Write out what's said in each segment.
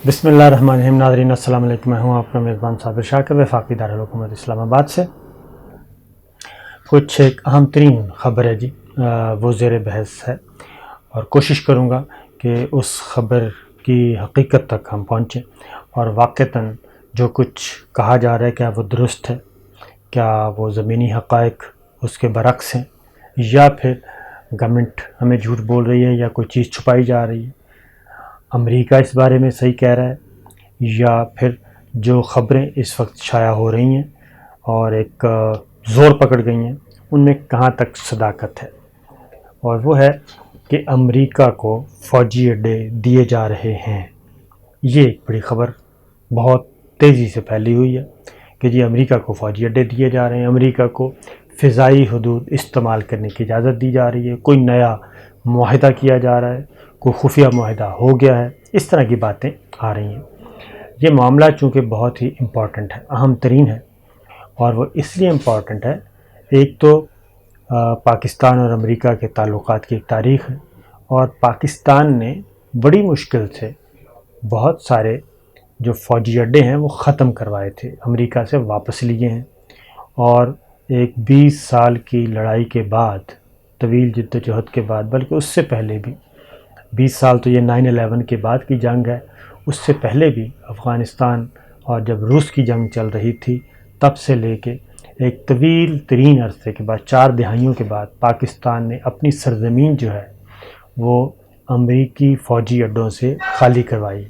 بسم اللہ الرحمن الرحیم۔ ناظرین السلام علیکم، میں ہوں آپ کا میزبان صابر شاکر، وفاقی دارالحکومت اسلام آباد سے۔ کچھ ایک اہم ترین خبر ہے جی، وہ زیر بحث ہے اور کوشش کروں گا کہ اس خبر کی حقیقت تک ہم پہنچیں اور واقعتاً جو کچھ کہا جا رہا ہے کیا وہ درست ہے، کیا وہ زمینی حقائق اس کے برعکس ہیں، یا پھر گورنمنٹ ہمیں جھوٹ بول رہی ہے یا کوئی چیز چھپائی جا رہی ہے، امریکہ اس بارے میں صحیح کہہ رہا ہے، یا پھر جو خبریں اس وقت شائع ہو رہی ہیں اور ایک زور پکڑ گئی ہیں ان میں کہاں تک صداقت ہے۔ اور وہ ہے کہ امریکہ کو فوجی اڈے دیے جا رہے ہیں۔ یہ ایک بڑی خبر بہت تیزی سے پھیلی ہوئی ہے کہ جی امریکہ کو فوجی اڈے دیے جا رہے ہیں، امریکہ کو فضائی حدود استعمال کرنے کی اجازت دی جا رہی ہے، کوئی نیا معاہدہ کیا جا رہا ہے، کوئی خفیہ معاہدہ ہو گیا ہے، اس طرح کی باتیں آ رہی ہیں۔ یہ معاملہ چونکہ بہت ہی امپورٹنٹ ہے، اہم ترین ہے، اور وہ اس لیے امپورٹنٹ ہے، ایک تو پاکستان اور امریکہ کے تعلقات کی ایک تاریخ ہے، اور پاکستان نے بڑی مشکل سے بہت سارے جو فوجی اڈے ہیں وہ ختم کروائے تھے، امریکہ سے واپس لیے ہیں، اور ایک 20 سال کی لڑائی کے بعد، طویل جد و جہد کے بعد، بلکہ اس سے پہلے بھی 20 سال تو یہ 9/11 کے بعد کی جنگ ہے، اس سے پہلے بھی افغانستان اور جب روس کی جنگ چل رہی تھی تب سے لے کے ایک طویل ترین عرصے کے بعد، 4 دہائیوں کے بعد، پاکستان نے اپنی سرزمین جو ہے وہ امریکی فوجی اڈوں سے خالی کروائی۔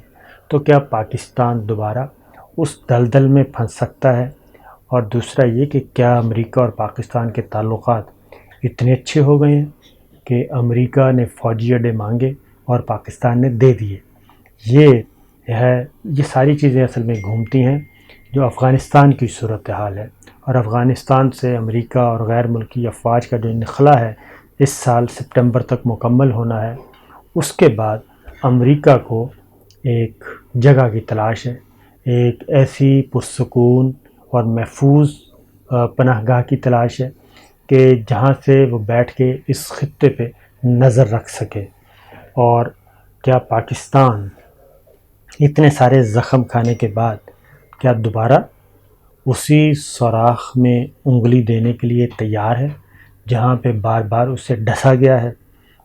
تو کیا پاکستان دوبارہ اس دلدل میں پھنس سکتا ہے؟ اور دوسرا یہ کہ کیا امریکہ اور پاکستان کے تعلقات اتنے اچھے ہو گئے ہیں کہ امریکہ نے فوجی اڈے مانگے اور پاکستان نے دے دیے؟ یہ ساری چیزیں اصل میں گھومتی ہیں جو افغانستان کی صورتحال ہے، اور افغانستان سے امریکہ اور غیر ملکی افواج کا جو انخلا ہے اس سال سپٹمبر تک مکمل ہونا ہے۔ اس کے بعد امریکہ کو ایک جگہ کی تلاش ہے، ایک ایسی پرسکون اور محفوظ پناہ گاہ کی تلاش ہے کہ جہاں سے وہ بیٹھ کے اس خطے پہ نظر رکھ سکے۔ اور کیا پاکستان اتنے سارے زخم کھانے کے بعد کیا دوبارہ اسی سوراخ میں انگلی دینے کے لیے تیار ہے جہاں پہ بار بار اسے ڈسا گیا ہے؟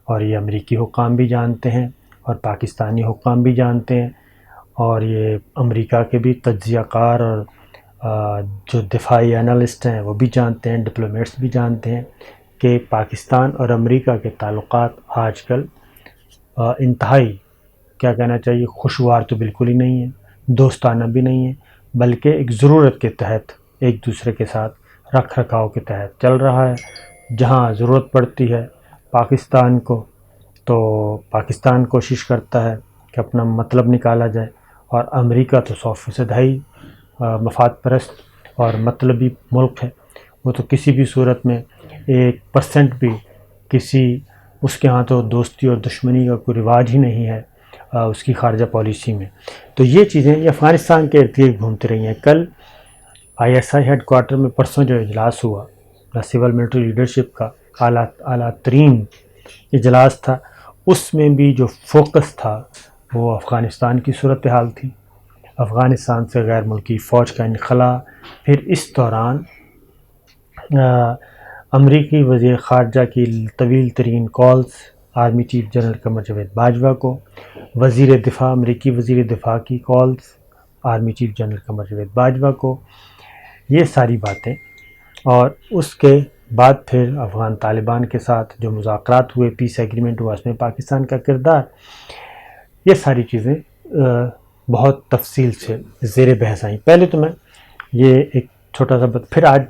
اور یہ امریکی حکام بھی جانتے ہیں اور پاکستانی حکام بھی جانتے ہیں، اور یہ امریکہ کے بھی تجزیہ کار اور جو دفاعی انالسٹ ہیں وہ بھی جانتے ہیں، ڈپلومیٹس بھی جانتے ہیں کہ پاکستان اور امریکہ کے تعلقات آج کل انتہائی، کیا کہنا چاہیے، خوشگوار تو بالکل ہی نہیں ہے، دوستانہ بھی نہیں ہے، بلکہ ایک ضرورت کے تحت ایک دوسرے کے ساتھ رکھ رکھاؤ کے تحت چل رہا ہے۔ جہاں ضرورت پڑتی ہے پاکستان کو، تو پاکستان کوشش کرتا ہے کہ اپنا مطلب نکالا جائے، اور امریکہ تو 100% ہے ہی مفاد پرست اور مطلبی ملک ہے، وہ تو کسی بھی صورت میں 1% بھی کسی اس کے ہاں تو دوستی اور دشمنی کا کوئی رواج ہی نہیں ہے اس کی خارجہ پالیسی میں۔ تو یہ چیزیں یہ افغانستان کے ارد گرد گھومتی رہی ہیں۔ کل ISI ہیڈ کوارٹر میں پرسوں جو اجلاس ہوا، سول ملٹری لیڈرشپ کا اعلیٰ ترین اجلاس تھا، اس میں بھی جو فوکس تھا وہ افغانستان کی صورتحال تھی، افغانستان سے غیر ملکی فوج کا انخلا، پھر اس دوران امریکی وزیر خارجہ کی طویل ترین calls army chief general Qamar Javed Bajwa کو، وزیر دفاع امریکی وزیر دفاع کی calls army chief general Qamar Javed Bajwa کو، یہ ساری باتیں، اور اس کے بعد پھر افغان طالبان کے ساتھ جو مذاکرات ہوئے، پیس ایگریمنٹ ہوا، اس میں پاکستان کا کردار، یہ ساری چیزیں بہت تفصیل سے زیر بحث آئیں۔ پہلے تو میں یہ ایک چھوٹا سا پھر آج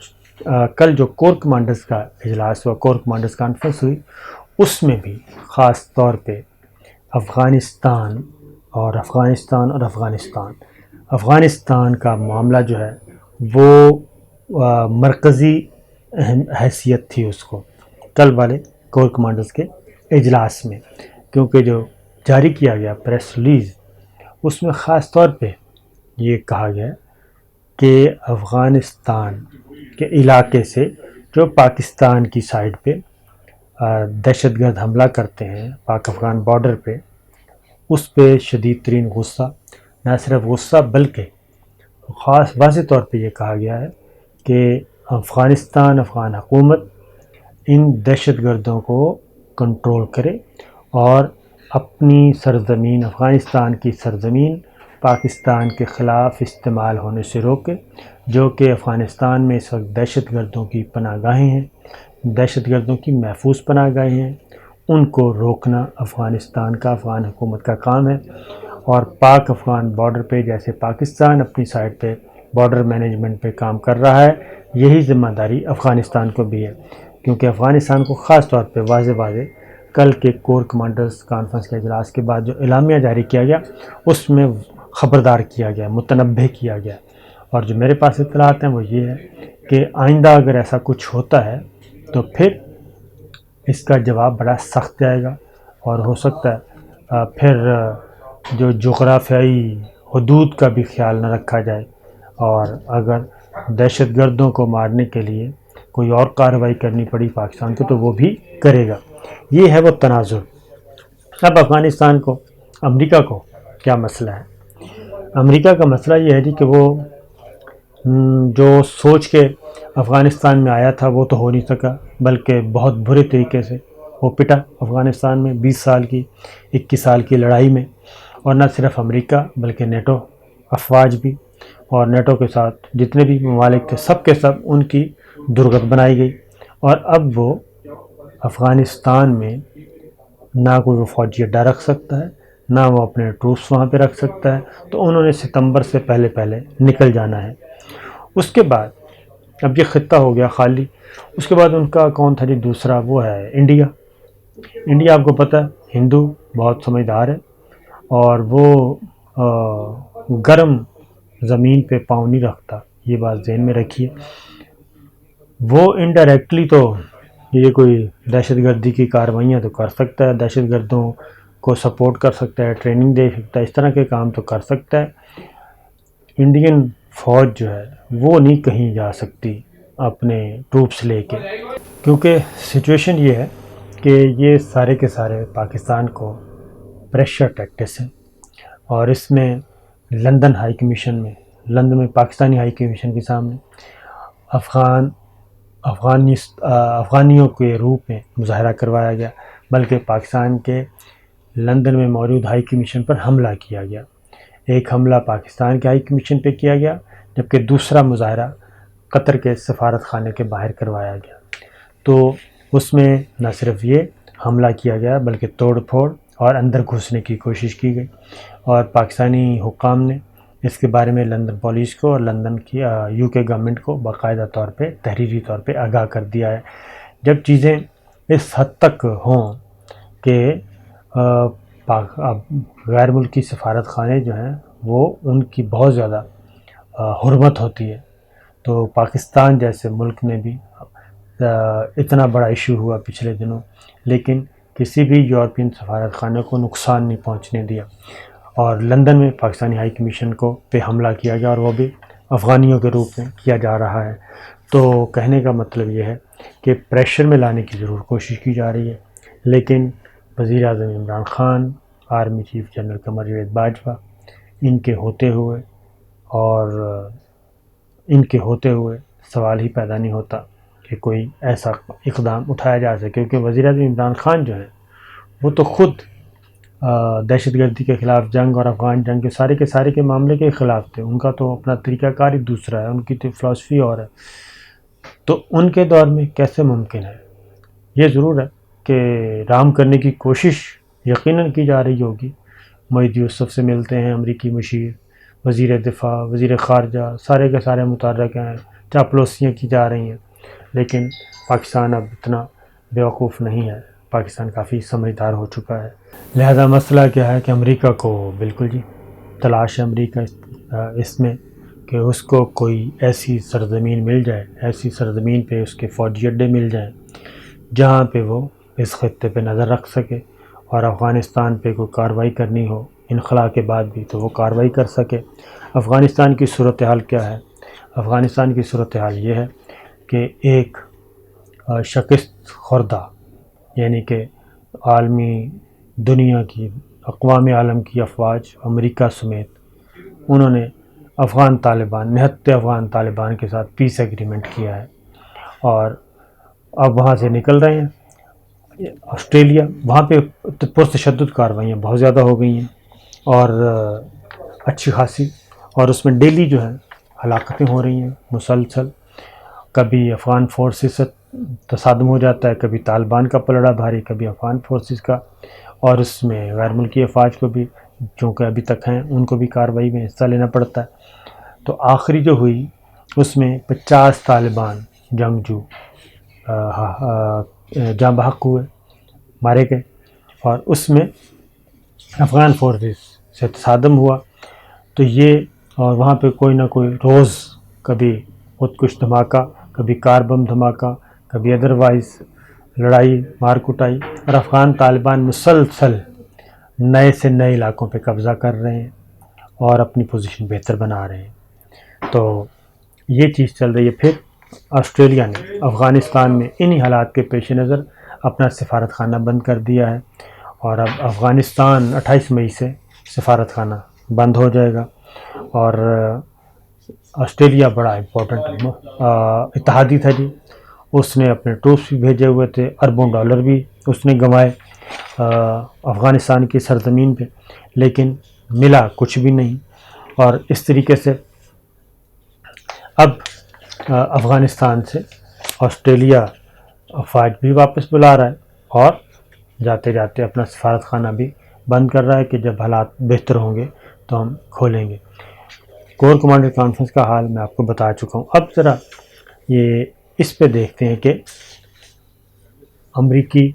کل جو کور کمانڈرز کا اجلاس ہوا، کور کمانڈرز کانفرنس ہوئی، اس میں بھی خاص طور پہ افغانستان افغانستان کا معاملہ جو ہے وہ مرکزی حیثیت تھی اس کو کل والے کور کمانڈرز کے اجلاس میں، کیونکہ جو جاری کیا گیا پریس ریلیز، اس میں خاص طور پہ یہ کہا گیا کہ افغانستان کے علاقے سے جو پاکستان کی سائڈ پہ دہشت گرد حملہ کرتے ہیں پاک افغان بارڈر پہ، اس پہ شدید ترین غصہ نہ صرف غصہ بلکہ خاص واضح طور پہ یہ کہا گیا ہے کہ افغان حکومت ان دہشت گردوں کو کنٹرول کرے اور اپنی سرزمین افغانستان کی سرزمین پاکستان کے خلاف استعمال ہونے سے روکے، جو کہ افغانستان میں اس وقت دہشت گردوں کی پناہ گاہیں ہیں، دہشت گردوں کی محفوظ پناہ گاہیں ہیں، ان کو روکنا افغان حکومت کا کام ہے۔ اور پاک افغان بارڈر پہ جیسے پاکستان اپنی سائڈ پہ بارڈر مینجمنٹ پہ کام کر رہا ہے، یہی ذمہ داری افغانستان کو بھی ہے، کیونکہ افغانستان کو خاص طور پہ واضح کل کے کور کمانڈرز کانفرنس کے اجلاس کے بعد جو اعلامیہ جاری کیا گیا اس میں خبردار کیا گیا، متنبہ کیا گیا، اور جو میرے پاس اطلاعات ہیں وہ یہ ہے کہ آئندہ اگر ایسا کچھ ہوتا ہے تو پھر اس کا جواب بڑا سخت جائے گا، اور ہو سکتا ہے پھر جو جغرافیائی حدود کا بھی خیال نہ رکھا جائے، اور اگر دہشت گردوں کو مارنے کے لیے کوئی اور کارروائی کرنی پڑی پاکستان کو تو وہ بھی کرے گا۔ یہ ہے وہ تناظر۔ اب افغانستان کو، امریکہ کو کیا مسئلہ ہے؟ امریکہ کا مسئلہ یہ ہے جی کہ وہ جو سوچ کے افغانستان میں آیا تھا وہ تو ہو نہیں سکا، بلکہ بہت برے طریقے سے وہ پٹا افغانستان میں 21 سال کی لڑائی میں، اور نہ صرف امریکہ بلکہ نیٹو افواج بھی، اور نیٹو کے ساتھ جتنے بھی ممالک تھے سب کے سب ان کی درگت بنائی گئی، اور اب وہ افغانستان میں نہ کوئی وہ فوجی اڈہ رکھ سکتا ہے، نہ وہ اپنے ٹروپس وہاں پہ رکھ سکتا ہے، تو انہوں نے ستمبر سے پہلے نکل جانا ہے۔ اس کے بعد اب یہ خطہ ہو گیا خالی، اس کے بعد ان کا کون تھا جی دوسرا، وہ ہے انڈیا۔ انڈیا آپ کو پتہ ہے ہندو بہت سمجھدار ہے، اور وہ گرم زمین پہ پاؤں نہیں رکھتا، یہ بات ذہن میں رکھیے۔ وہ انڈائریکٹلی تو یہ کوئی دہشت گردی کی کارروائیاں تو کر سکتا ہے، دہشت گردوں کو سپورٹ کر سکتا ہے، ٹریننگ دے سکتا ہے، اس طرح کے کام تو کر سکتا ہے۔ انڈین فوج جو ہے وہ نہیں کہیں جا سکتی اپنے ٹروپس لے کے، کیونکہ سچویشن یہ ہے کہ یہ سارے کے سارے پاکستان کو پریشر ٹیکٹس ہیں، اور اس میں لندن میں پاکستانی ہائی کمیشن کے سامنے افغانیوں کے روپ میں مظاہرہ کروایا گیا، بلکہ پاکستان کے لندن میں موجود ہائی کمیشن پر حملہ کیا گیا۔ ایک حملہ پاکستان کے ہائی کمیشن پہ کیا گیا، جبکہ دوسرا مظاہرہ قطر کے سفارت خانے کے باہر کروایا گیا۔ تو اس میں نہ صرف یہ حملہ کیا گیا بلکہ توڑ پھوڑ اور اندر گھسنے کی کوشش کی گئی، اور پاکستانی حکام نے اس کے بارے میں لندن پولیس کو اور لندن کی یو کے گورنمنٹ کو باقاعدہ طور پہ تحریری طور پہ آگاہ کر دیا ہے۔ جب چیزیں اس حد تک ہوں کہ غیر ملکی سفارت خانے جو ہیں وہ ان کی بہت زیادہ حرمت ہوتی ہے، تو پاکستان جیسے ملک میں بھی اتنا بڑا ایشو ہوا پچھلے دنوں، لیکن کسی بھی یورپین سفارت خانے کو نقصان نہیں پہنچنے دیا، اور لندن میں پاکستانی ہائی کمیشن کو پہ حملہ کیا گیا، اور وہ بھی افغانیوں کے روپ میں کیا جا رہا ہے۔ تو کہنے کا مطلب یہ ہے کہ پریشر میں لانے کی ضرور کوشش کی جا رہی ہے، لیکن وزیر اعظم Imran Khan, army chief general Qamar Javed Bajwa, ان کے ہوتے ہوئے سوال ہی پیدا نہیں ہوتا کہ کوئی ایسا اقدام اٹھایا جا سکے، کیونکہ وزیر اعظم عمران خان جو ہیں وہ تو خود دہشت گردی کے خلاف جنگ اور افغان جنگ کے سارے کے معاملے کے خلاف تھے، ان کا تو اپنا طریقہ کار ہی دوسرا ہے، ان کی تو فلسفی اور ہے۔ تو ان کے دور میں کیسے ممکن ہے؟ یہ ضرور ہے کہ رام کرنے کی کوشش یقیناً کی جا رہی ہوگی، معید یوسف سے ملتے ہیں امریکی مشیر، وزیر دفاع، وزیر خارجہ، سارے کے سارے متحرک ہیں، چاپلوسیاں کی جا رہی ہیں، لیکن پاکستان اب اتنا بیوقوف نہیں ہے، پاکستان کافی سمجھدار ہو چکا ہے۔ لہذا مسئلہ کیا ہے کہ امریکہ کو بالکل جی تلاش ہے امریکہ اس میں کہ اس کو کوئی ایسی سرزمین مل جائے، ایسی سرزمین پہ اس کے فوجی اڈے مل جائیں جہاں پہ وہ اس خطے پہ نظر رکھ سکے، اور افغانستان پہ کوئی کارروائی کرنی ہو انخلا کے بعد بھی تو وہ کارروائی کر سکے۔ افغانستان کی صورتحال کیا ہے؟ افغانستان کی صورتحال یہ ہے کہ ایک شکست خوردہ، یعنی کہ عالمی دنیا کی اقوام عالم کی افواج امریکہ سمیت انہوں نے افغان طالبان، نہتے افغان طالبان کے ساتھ پیس ایگریمنٹ کیا ہے اور اب وہاں سے نکل رہے ہیں آسٹریلیا. وہاں پہ پرتشدد کارروائیاں بہت زیادہ ہو گئی ہیں اور اچھی خاصی، اور اس میں ڈیلی جو ہے ہلاکتیں ہو رہی ہیں مسلسل. کبھی افغان فورسز سے تصادم ہو جاتا ہے، کبھی طالبان کا پلڑا بھاری، کبھی افغان فورسز کا، اور اس میں غیر ملکی افواج کو بھی چونکہ ابھی تک ہیں ان کو بھی کارروائی میں حصہ لینا پڑتا ہے. تو آخری جو ہوئی اس میں 50 طالبان جنگجو جاں بحق ہوئے، مارے گئے، اور اس میں افغان فورسز سے تصادم ہوا. تو یہ، اور وہاں پہ کوئی نہ کوئی روز کبھی خود کش دھماکہ، کبھی کار بم دھماکہ، کبھی ادروائز لڑائی مار کٹائی، اور افغان طالبان مسلسل نئے سے نئے علاقوں پہ قبضہ کر رہے ہیں اور اپنی پوزیشن بہتر بنا رہے ہیں. تو یہ چیز چل رہی ہے. پھر آسٹریلیا نے افغانستان میں انہی حالات کے پیش نظر اپنا سفارت خانہ بند کر دیا ہے، اور اب افغانستان 28 مئی سے سفارت خانہ بند ہو جائے گا. اور آسٹریلیا بڑا امپورٹنٹ اتحادی تھا جی، اس نے اپنے ٹروپس بھی بھیجے ہوئے تھے، اربوں ڈالر بھی اس نے گنوائے افغانستان کی سرزمین پہ، لیکن ملا کچھ بھی نہیں. اور اس طریقے سے اب افغانستان سے آسٹریلیا افواج بھی واپس بلا رہا ہے اور جاتے جاتے اپنا سفارت خانہ بھی بند کر رہا ہے کہ جب حالات بہتر ہوں گے تو ہم کھولیں گے. کور کمانڈر کانفرنس کا حال میں آپ کو بتا چکا ہوں. اب ذرا یہ اس پہ دیکھتے ہیں کہ امریکی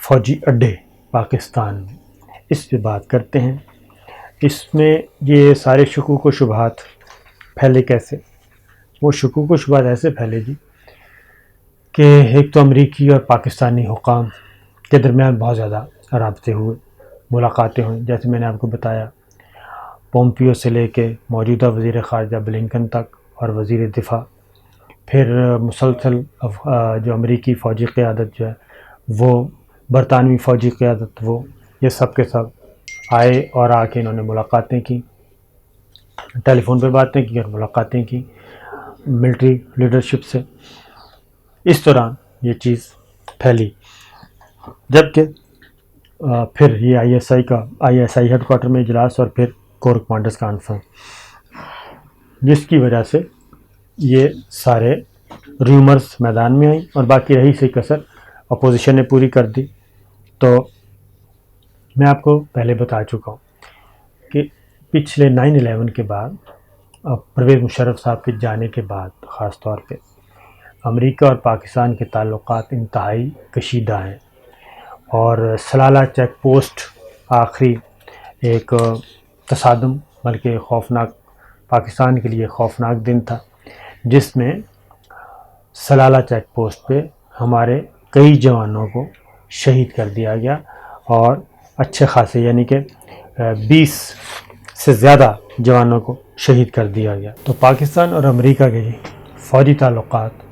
فوجی اڈے پاکستان میں، اس پہ بات کرتے ہیں. اس میں یہ سارے شکوک و شبہات پھیلے کیسے؟ وہ شکوک و شبہات ایسے پھیلے جی کہ ایک تو امریکی اور پاکستانی حکام کے درمیان بہت زیادہ رابطے ہوئے، ملاقاتیں ہوئیں، جیسے میں نے آپ کو بتایا پومپیو سے لے کے موجودہ وزیر خارجہ بلنکن تک اور وزیر دفاع. پھر مسلسل جو امریکی فوجی قیادت جو ہے وہ، برطانوی فوجی قیادت وہ، یہ سب کے سب آئے اور آ کے انہوں نے ملاقاتیں کی، ٹیلی فون پہ باتیں کی اور ملاقاتیں کی ملٹری لیڈرشپ سے. اس دوران یہ چیز پھیلی، جبکہ پھر یہ I S I had quarter میں اجلاس اور پھر کور کمانڈرز کانفرنس، جس کی وجہ سے یہ سارے ریومرز میدان میں آئیں اور باقی رہی سی کسر اپوزیشن نے پوری کر دی. تو میں آپ کو پہلے بتا چکا ہوں کہ پچھلے 9/11 کے بعد، پرویز مشرف صاحب کے جانے کے بعد خاص طور پہ امریکہ اور پاکستان کے تعلقات انتہائی کشیدہ ہیں. اور سلالہ چیک پوسٹ آخری ایک تصادم، بلکہ خوفناک، پاکستان کے لیے خوفناک دن تھا، جس میں سلالہ چیک پوسٹ پہ ہمارے کئی جوانوں کو شہید کر دیا گیا اور اچھے خاصے یعنی کہ 20 سے زیادہ جوانوں کو شہید کر دیا گیا. تو پاکستان اور امریکہ کے فوجی تعلقات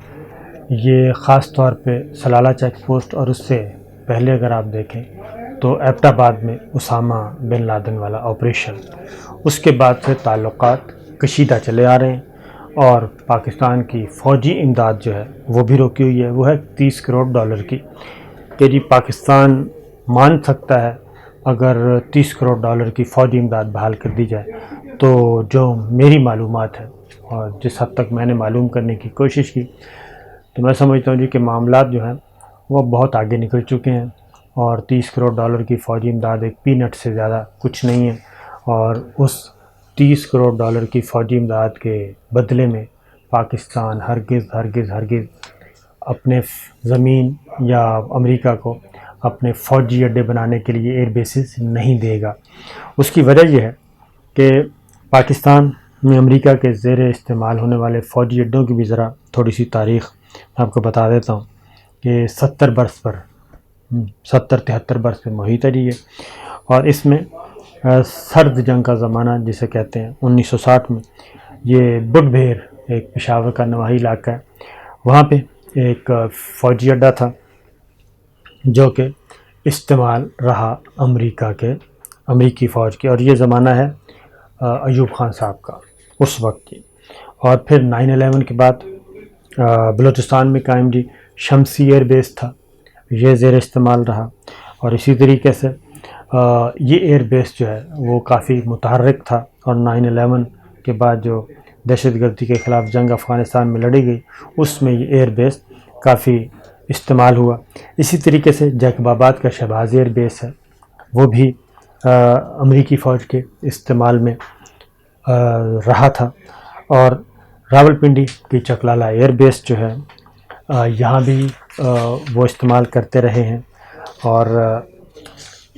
یہ خاص طور پہ سلالہ چیک پوسٹ، اور اس سے پہلے اگر آپ دیکھیں تو ایبٹ آباد میں اسامہ بن لادن والا آپریشن، اس کے بعد سے تعلقات کشیدہ چلے آ رہے ہیں. اور پاکستان کی فوجی امداد جو ہے وہ بھی روکی ہوئی ہے، وہ ہے $30 کروڑ کی، کہ جی پاکستان مان سکتا ہے اگر $30 کروڑ کی فوجی امداد بحال کر دی جائے. تو جو میری معلومات ہیں اور جس حد تک میں نے معلوم کرنے کی کوشش کی، تو میں سمجھتا ہوں جی کہ معاملات جو ہیں وہ بہت آگے نکل چکے ہیں، اور $30 کروڑ کی فوجی امداد ایک پینٹ سے زیادہ کچھ نہیں ہے. اور اس $30 کروڑ کی فوجی امداد کے بدلے میں پاکستان ہرگز اپنے زمین یا امریکہ کو اپنے فوجی اڈے بنانے کے لیے ایئر بیسز نہیں دے گا. اس کی وجہ یہ ہے کہ پاکستان میں امریکہ کے زیر استعمال ہونے والے فوجی اڈوں کی بھی ذرا تھوڑی سی تاریخ آپ کو بتا دیتا ہوں کہ 73 برس پہ محیط ہے یہ. اور اس میں سرد جنگ کا زمانہ جسے کہتے ہیں 1960 میں، یہ بڈ بھیر ایک پشاور کا نواحی علاقہ ہے، وہاں پہ ایک فوجی اڈہ تھا جو کہ استعمال رہا امریکی فوج کے. اور یہ زمانہ ہے ایوب خان صاحب کا اس وقت کی. اور پھر 9/11 کے بعد بلوچستان میں قائم جی شمسی ایئر بیس تھا، یہ زیر استعمال رہا. اور اسی طریقے سے یہ ایئر بیس جو ہے وہ کافی متحرک تھا، اور 9/11 کے بعد جو دہشت گردی کے خلاف جنگ افغانستان میں لڑی گئی اس میں یہ ایئر بیس کافی استعمال ہوا. اسی طریقے سے جیکب آباد کا شہباز ایئر بیس ہے، وہ بھی امریکی فوج کے استعمال میں رہا تھا. اور راولپنڈی کی چکلالہ ایئر بیس جو ہے یہاں بھی وہ استعمال کرتے رہے ہیں. اور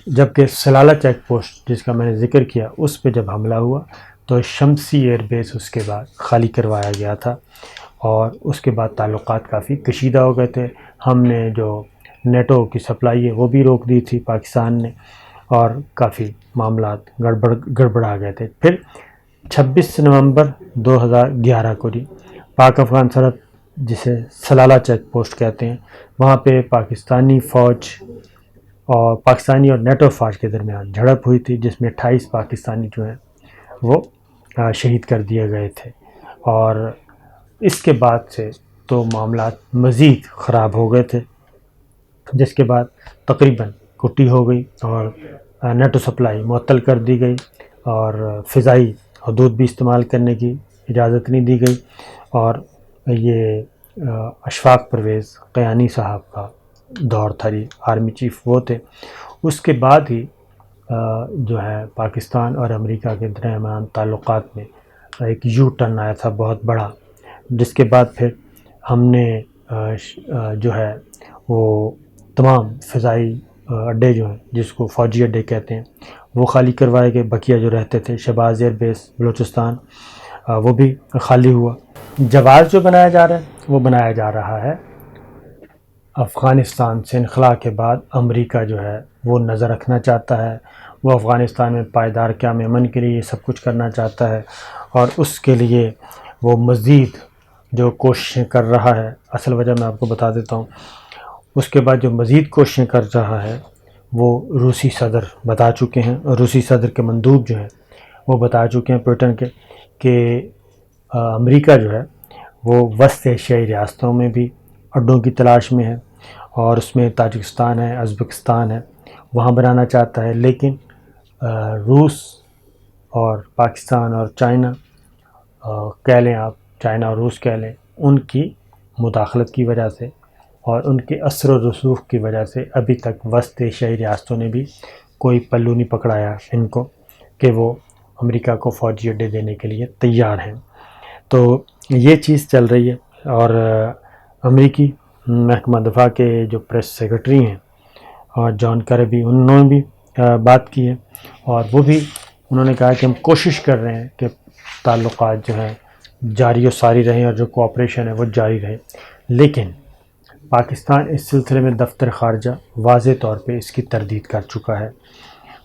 جبکہ سلالہ چیک پوسٹ جس کا میں نے ذکر کیا اس پہ جب حملہ ہوا تو شمسی ایئر بیس اس کے بعد خالی کروایا گیا تھا، اور اس کے بعد تعلقات کافی کشیدہ ہو گئے تھے. ہم نے جو نیٹو کی سپلائی ہے وہ بھی روک دی تھی پاکستان نے، اور کافی معاملات گڑبڑا گئے تھے. پھر 26 نومبر 2011 کو جی پاک افغان سرحد جسے سلالہ چیک پوسٹ کہتے ہیں، وہاں پہ پاکستانی فوج اور پاکستانی اور نیٹو فوج کے درمیان جھڑپ ہوئی تھی، جس میں 28 پاکستانی جو ہیں وہ شہید کر دیے گئے تھے. اور اس کے بعد سے تو معاملات مزید خراب ہو گئے تھے، جس کے بعد تقریباً کٹی ہو گئی اور نیٹو سپلائی معطل کر دی گئی، اور فضائی حدود بھی استعمال کرنے کی اجازت نہیں دی گئی. اور یہ اشفاق پرویز قیانی صاحب کا دور تھا جی، آرمی چیف وہ تھے. اس کے بعد ہی جو ہے پاکستان اور امریکہ کے درمیان تعلقات میں ایک یو ٹرن آیا تھا بہت بڑا، جس کے بعد پھر ہم نے جو ہے وہ تمام فضائی اڈے جو ہیں جس کو فوجی اڈے کہتے ہیں وہ خالی کروائے گئے. بقیہ جو رہتے تھے شہباز ایئر بیس بلوچستان وہ بھی خالی ہوا. جواز جو بنایا جا رہا ہے وہ بنایا جا رہا ہے افغانستان سے انخلا کے بعد. امریکہ جو ہے وہ نظر رکھنا چاہتا ہے، وہ افغانستان میں پائیدار قیام امن کے لیے یہ سب کچھ کرنا چاہتا ہے، اور اس کے لیے وہ مزید جو کوششیں کر رہا ہے. اصل وجہ میں آپ کو بتا دیتا ہوں. اس کے بعد جو مزید کوششیں کر رہا ہے وہ روسی صدر بتا چکے ہیں، اور روسی صدر کے مندوب جو ہیں وہ بتا چکے ہیں پوٹن کے کہ امریکہ جو ہے وہ وسط ایشیائی ریاستوں میں بھی اڈوں کی تلاش میں ہے، اور اس میں تاجکستان ہے، ازبکستان ہے، وہاں بنانا چاہتا ہے. لیکن روس اور پاکستان اور چائنا کہہ لیں آپ، چائنا اور روس کہہ لیں، ان کی مداخلت کی وجہ سے اور ان کے اثر و رسوخ کی وجہ سے ابھی تک وسط ایشیائی ریاستوں نے بھی کوئی پلو نہیں پکڑایا ان کو کہ وہ امریکہ کو فوجی اڈے دینے کے لیے تیار ہیں. تو یہ چیز چل رہی ہے. اور امریکی محکمہ دفاع کے جو پریس سیکرٹری ہیں اور جان کربی، انہوں نے بھی بات کی ہے، اور وہ بھی انہوں نے کہا کہ ہم کوشش کر رہے ہیں کہ تعلقات جو ہیں جاری و ساری رہیں اور جو کوآپریشن ہے وہ جاری رہے. لیکن پاکستان اس سلسلے میں دفتر خارجہ واضح طور پہ اس کی تردید کر چکا ہے،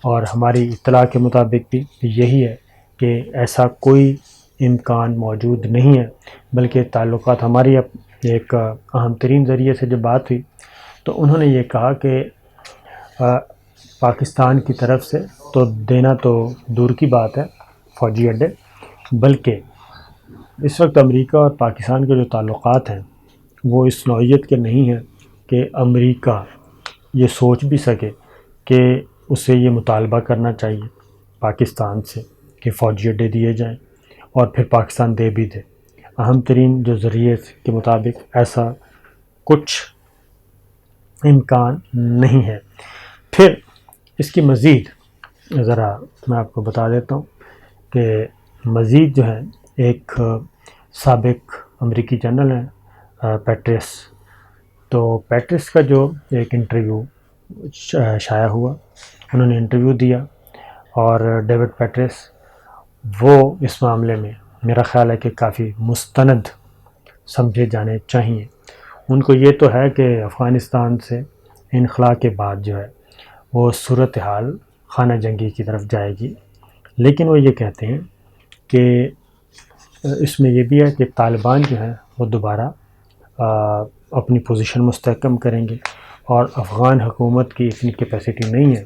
اور ہماری اطلاع کے مطابق بھی یہی ہے کہ ایسا کوئی امکان موجود نہیں ہے. بلکہ تعلقات ہماری ایک اہم ترین ذریعے سے جب بات ہوئی تو انہوں نے یہ کہا کہ پاکستان کی طرف سے تو دینا تو دور کی بات ہے فوجی اڈے، بلکہ اس وقت امریکہ اور پاکستان کے جو تعلقات ہیں وہ اس نوعیت کے نہیں ہیں کہ امریکہ یہ سوچ بھی سکے کہ اسے یہ مطالبہ کرنا چاہیے پاکستان سے کہ فوجی اڈے دیے جائیں اور پھر پاکستان دے بھی دے. اہم ترین جو ذریعے کے مطابق ایسا کچھ امکان نہیں ہے. پھر اس کی مزید ذرا میں آپ کو بتا دیتا ہوں کہ مزید جو ہے ایک سابق امریکی جنرل ہیں پیٹرس، تو پیٹرس کا جو ایک انٹرویو شائع ہوا، انہوں نے انٹرویو دیا، اور ڈیوڈ پیٹرس وہ اس معاملے میں میرا خیال ہے کہ کافی مستند سمجھے جانے چاہیے. ان کو یہ تو ہے کہ افغانستان سے انخلا کے بعد جو ہے وہ صورتحال خانہ جنگی کی طرف جائے گی، لیکن وہ یہ کہتے ہیں کہ اس میں یہ بھی ہے کہ طالبان جو ہیں وہ دوبارہ اپنی پوزیشن مستحکم کریں گے، اور افغان حکومت کی اتنی کیپیسٹی نہیں ہے،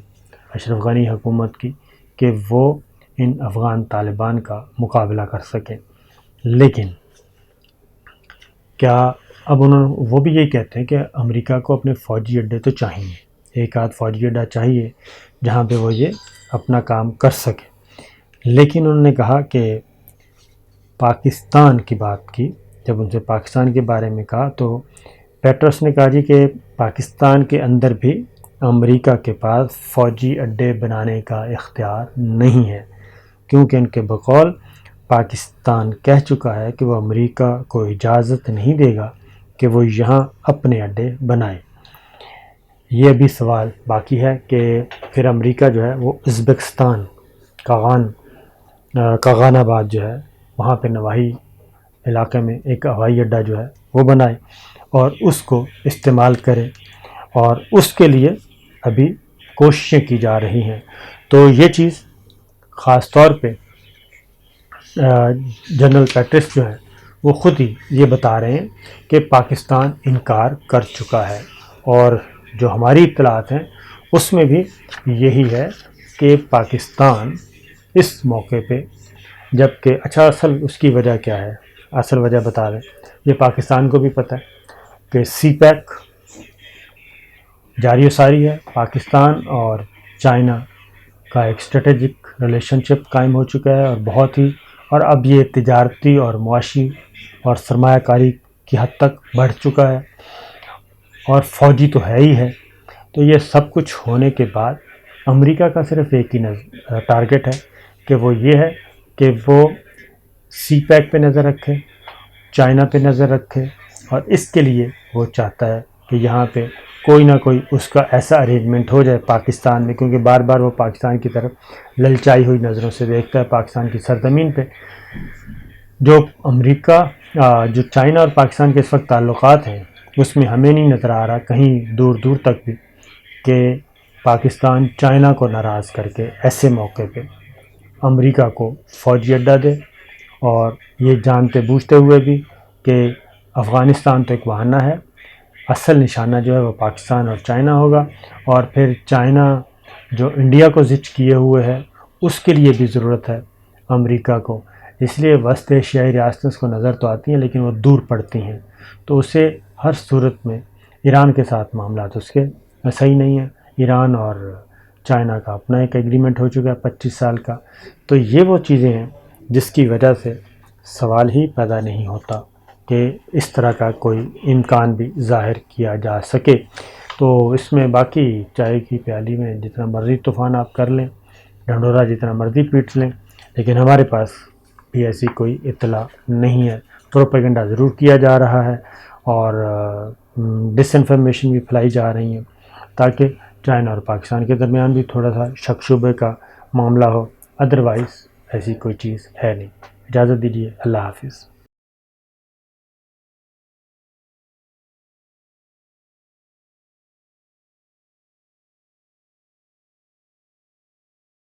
اشرف غنی حکومت کی، کہ وہ ان افغان طالبان کا مقابلہ کر سکیں۔ لیکن کیا اب وہ بھی یہی کہتے ہیں کہ امریکہ کو اپنے فوجی اڈے تو چاہیے، ایک آدھ فوجی اڈا چاہیے جہاں پہ وہ یہ اپنا کام کر سکے۔ لیکن انہوں نے کہا کہ پاکستان کی بات کی، جب ان سے پاکستان کے بارے میں کہا تو پیٹرس نے کہا جی کہ پاکستان کے اندر بھی امریکہ کے پاس فوجی اڈے بنانے کا اختیار نہیں ہے، کیونکہ ان کے بقول پاکستان کہہ چکا ہے کہ وہ امریکہ کو اجازت نہیں دے گا کہ وہ یہاں اپنے اڈے بنائے۔ یہ ابھی سوال باقی ہے کہ پھر امریکہ جو ہے وہ ازبکستان کاغان آباد جو ہے وہاں پہ نواحی علاقے میں ایک ہوائی اڈہ جو ہے وہ بنائے اور اس کو استعمال کرے، اور اس کے لیے ابھی کوششیں کی جا رہی ہیں۔ تو یہ چیز خاص طور پہ جنرل پیٹرس جو ہے وہ خود ہی یہ بتا رہے ہیں کہ پاکستان انکار کر چکا ہے، اور جو ہماری اطلاعات ہیں اس میں بھی یہی ہے کہ پاکستان اس موقع پہ، جبکہ اصل اس کی وجہ کیا ہے، اصل وجہ بتا دیں، یہ پاکستان کو بھی پتہ ہے کہ سی پیک جاری و ساری ہے، پاکستان اور چائنا کا ایک اسٹریٹجک ریلیشن شپ قائم ہو چکا ہے، اور بہت ہی، اور اب یہ تجارتی اور معاشی اور سرمایہ کاری کی حد تک بڑھ چکا ہے، اور فوجی تو ہے ہی ہے۔ تو یہ سب کچھ ہونے کے بعد امریکہ کا صرف ایک ہی ٹارگٹ ہے کہ وہ یہ ہے کہ وہ سی پیک پہ نظر رکھے، چائنا پہ نظر رکھے، اور اس کے لیے وہ چاہتا ہے کہ یہاں پہ کوئی نہ کوئی اس کا ایسا ارینجمنٹ ہو جائے پاکستان میں، کیونکہ بار بار وہ پاکستان کی طرف للچائی ہوئی نظروں سے دیکھتا ہے پاکستان کی سرزمین پہ۔ جو امریکہ جو چائنا اور پاکستان کے اس وقت تعلقات ہیں اس میں ہمیں نہیں نظر آ رہا کہیں دور دور تک بھی کہ پاکستان چائنا کو ناراض کر کے ایسے موقع پہ امریکہ کو فوجی اڈہ دے، اور یہ جانتے بوجھتے ہوئے بھی کہ افغانستان تو ایک بہانہ ہے، اصل نشانہ جو ہے وہ پاکستان اور چائنا ہوگا، اور پھر چائنا جو انڈیا کو زچ کیے ہوئے ہے اس کے لیے بھی ضرورت ہے امریکہ کو، اس لیے وسط ایشیائی ریاستیں اس کو نظر تو آتی ہیں لیکن وہ دور پڑتی ہیں، تو اسے ہر صورت میں ایران کے ساتھ معاملات اس کے صحیح نہیں ہیں۔ ایران اور چائنا کا اپنا ایک ایگریمنٹ ہو چکا ہے 25 سال کا، تو یہ وہ چیزیں ہیں جس کی وجہ سے سوال ہی پیدا نہیں ہوتا کہ اس طرح کا کوئی امکان بھی ظاہر کیا جا سکے۔ تو اس میں باقی چائے کی پیالی میں جتنا مرضی طوفان آپ کر لیں، ڈھنڈورا جتنا مرضی پیٹ لیں، لیکن ہمارے پاس بھی ایسی کوئی اطلاع نہیں ہے۔ پروپیگنڈا ضرور کیا جا رہا ہے اور ڈس انفارمیشن بھی پھیلائی جا رہی ہیں تاکہ چائنا اور پاکستان کے درمیان بھی تھوڑا سا شک شبے کا معاملہ ہو، ادروائز ایسی کوئی چیز ہے نہیں۔ اجازت دیجیے، اللہ حافظ۔